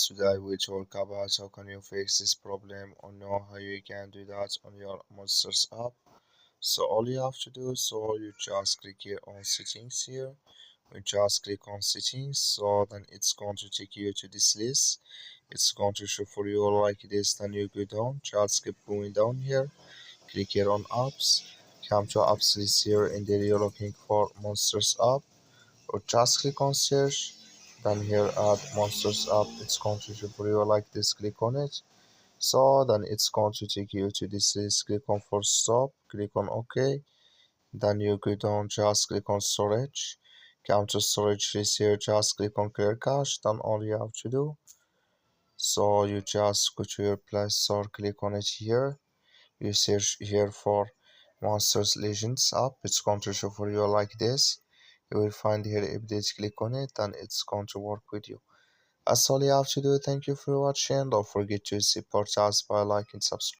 Today we talk about how can you fix this problem or know how you can do that on your Monsters app. So all you have to do, so you just click here on settings here. We just click on settings, so then it's going to take you to this list. It's going to show for you like this. Then you go down, just keep going down here. Click here on apps. Come to apps list here, and there you're looking for Monsters app, or just click on search. Then here at Monsters app, it's going to show for you like this. Click on it. So then it's going to take you to this list. Click on for stop. Click on OK. Then you go down, just click on storage. Come to storage list here, just click on clear cache. Then all you have to do, so you just go to your Play Store, click on it here. You search here for Monsters Legends app. It's going to show for you like this. You will find here updates. Click on it, and it's going to work with you. That's all you have to do. Thank you for watching. Don't forget to support us by liking, subscribe.